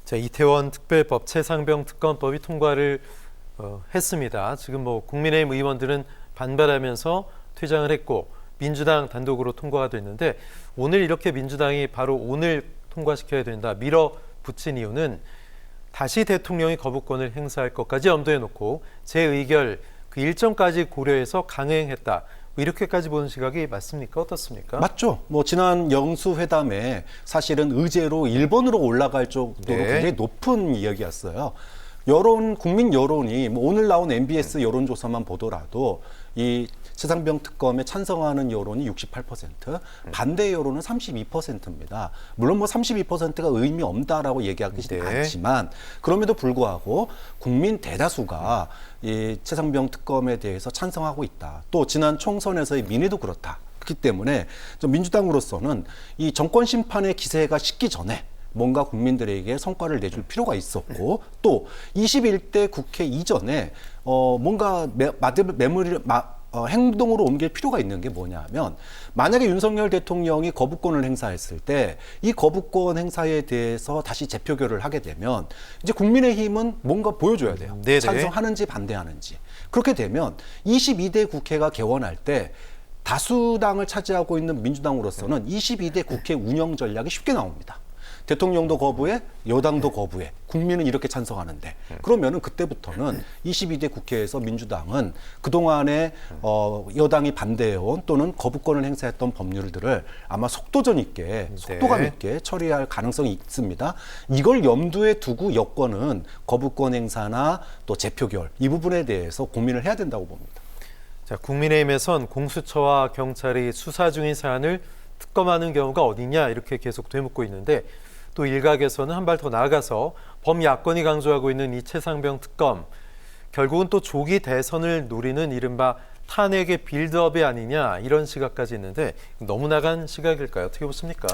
자, 이태원 특별법 최상병 특검법이 통과를 했습니다. 지금 국민의힘 의원들은 반발하면서 퇴장을 했고 민주당 단독으로 통과가 됐는데 오늘 이렇게 민주당이 바로 오늘 통과시켜야 된다 밀어붙인 이유는 다시 대통령이 거부권을 행사할 것까지 염두에 놓고 재의결 그 일정까지 고려해서 강행했다. 이렇게까지 보는 시각이 맞습니까? 어떻습니까? 맞죠. 지난 영수회담에 사실은 의제로 일본으로 올라갈 정도로 굉장히 높은 이야기였어요. 국민 여론이 오늘 나온 MBS 여론조사만 보더라도 이 최상병 특검에 찬성하는 여론이 68%, 반대 여론은 32%입니다. 물론 32%가 의미 없다라고 얘기하기 않지만 그럼에도 불구하고 국민 대다수가 이 최상병 특검에 대해서 찬성하고 있다. 또 지난 총선에서의 민의도 그렇다. 그렇기 때문에 민주당으로서는 이 정권 심판의 기세가 식기 전에 뭔가 국민들에게 성과를 내줄 필요가 있었고 또 21대 국회 이전에 뭔가 행동으로 옮길 필요가 있는 게 뭐냐면 만약에 윤석열 대통령이 거부권을 행사했을 때 이 거부권 행사에 대해서 다시 재표결을 하게 되면 이제 국민의힘은 뭔가 보여줘야 돼요. 네네. 찬성하는지 반대하는지. 그렇게 되면 22대 국회가 개원할 때 다수당을 차지하고 있는 민주당으로서는 22대 국회 운영 전략이 쉽게 나옵니다. 대통령도 거부해, 여당도 거부해. 국민은 이렇게 찬성하는데 그러면은 그때부터는 22대 국회에서 민주당은 그동안에 여당이 반대해온 또는 거부권을 행사했던 법률들을 아마 속도감 있게 처리할 가능성이 있습니다. 이걸 염두에 두고 여권은 거부권 행사나 또 재표결 이 부분에 대해서 고민을 해야 된다고 봅니다. 자, 국민의힘에선 공수처와 경찰이 수사 중인 사안을 특검하는 경우가 어디냐 이렇게 계속 되묻고 있는데 또 일각에서는 한 발 더 나아가서 범야권이 강조하고 있는 이 최상병 특검 결국은 또 조기 대선을 노리는 이른바 탄핵의 빌드업이 아니냐 이런 시각까지 있는데 너무 나간 시각일까요? 어떻게 보십니까?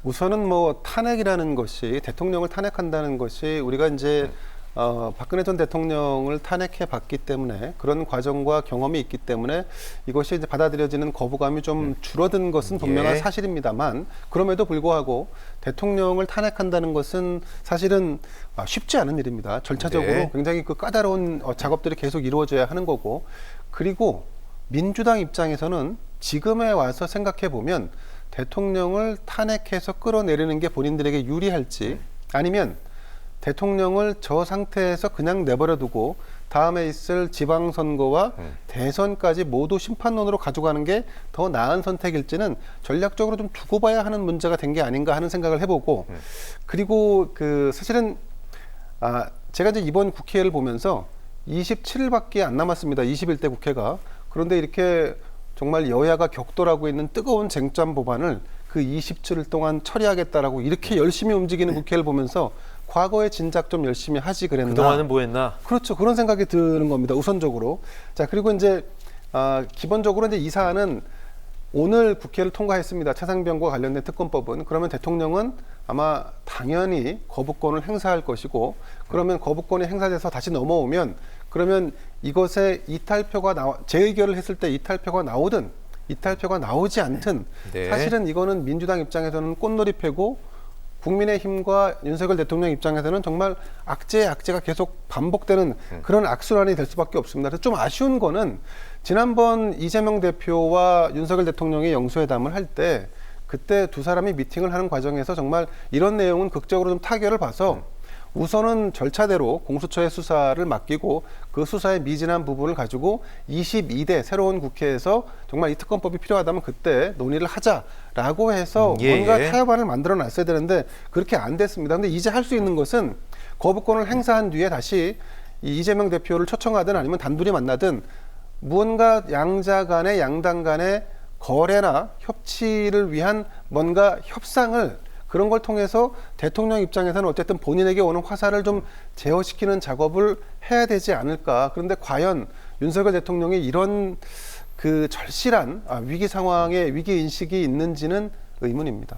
우선은 탄핵이라는 것이 대통령을 탄핵한다는 것이 우리가 이제 박근혜 전 대통령을 탄핵해 봤기 때문에 그런 과정과 경험이 있기 때문에 이것이 이제 받아들여지는 거부감이 좀 줄어든 것은 분명한 사실입니다만 그럼에도 불구하고 대통령을 탄핵한다는 것은 사실은 쉽지 않은 일입니다. 절차적으로 굉장히 까다로운 작업들이 계속 이루어져야 하는 거고 그리고 민주당 입장에서는 지금에 와서 생각해 보면 대통령을 탄핵해서 끌어내리는 게 본인들에게 유리할지 아니면 대통령을 저 상태에서 그냥 내버려 두고 다음에 있을 지방선거와 대선까지 모두 심판론으로 가져가는 게 더 나은 선택일지는 전략적으로 좀 두고 봐야 하는 문제가 된 게 아닌가 하는 생각을 해보고 그리고 사실은 제가 이제 이번 국회를 보면서 27일밖에 안 남았습니다. 21대 국회가. 그런데 이렇게 정말 여야가 격돌하고 있는 뜨거운 쟁점 법안을 그 27일 동안 처리하겠다라고 이렇게 열심히 움직이는 국회를 보면서 과거에 진작 좀 열심히 하지 그랬나. 그동안은 뭐 했나? 그렇죠. 그런 생각이 드는 겁니다. 우선적으로. 자, 그리고 이제 기본적으로 이제 이 사안은 오늘 국회를 통과했습니다. 최상병과 관련된 특검법은. 그러면 대통령은 아마 당연히 거부권을 행사할 것이고 그러면 거부권이 행사돼서 다시 넘어오면 그러면 이것에 재의결을 했을 때 이탈표가 나오든 이탈표가 나오지 않든 사실은 이거는 민주당 입장에서는 꽃놀이패고 국민의힘과 윤석열 대통령 입장에서는 정말 악재의 악재가 계속 반복되는 그런 악순환이 될 수밖에 없습니다. 그래서 좀 아쉬운 거는 지난번 이재명 대표와 윤석열 대통령이 영수회담을 할 때 그때 두 사람이 미팅을 하는 과정에서 정말 이런 내용은 극적으로 좀 타결을 봐서 우선은 절차대로 공수처의 수사를 맡기고 그 수사의 미진한 부분을 가지고 22대 새로운 국회에서 정말 이 특검법이 필요하다면 그때 논의를 하자라고 해서 뭔가 타협안을 만들어 놨어야 되는데 그렇게 안 됐습니다. 근데 이제 할 수 있는 것은 거부권을 행사한 뒤에 다시 이재명 대표를 초청하든 아니면 단둘이 만나든 무언가 양당 간의 거래나 협치를 위한 뭔가 협상을 그런 걸 통해서 대통령 입장에서는 어쨌든 본인에게 오는 화살을 좀 제어시키는 작업을 해야 되지 않을까. 그런데 과연 윤석열 대통령이 이런 절실한 위기 상황에 위기 인식이 있는지는 의문입니다.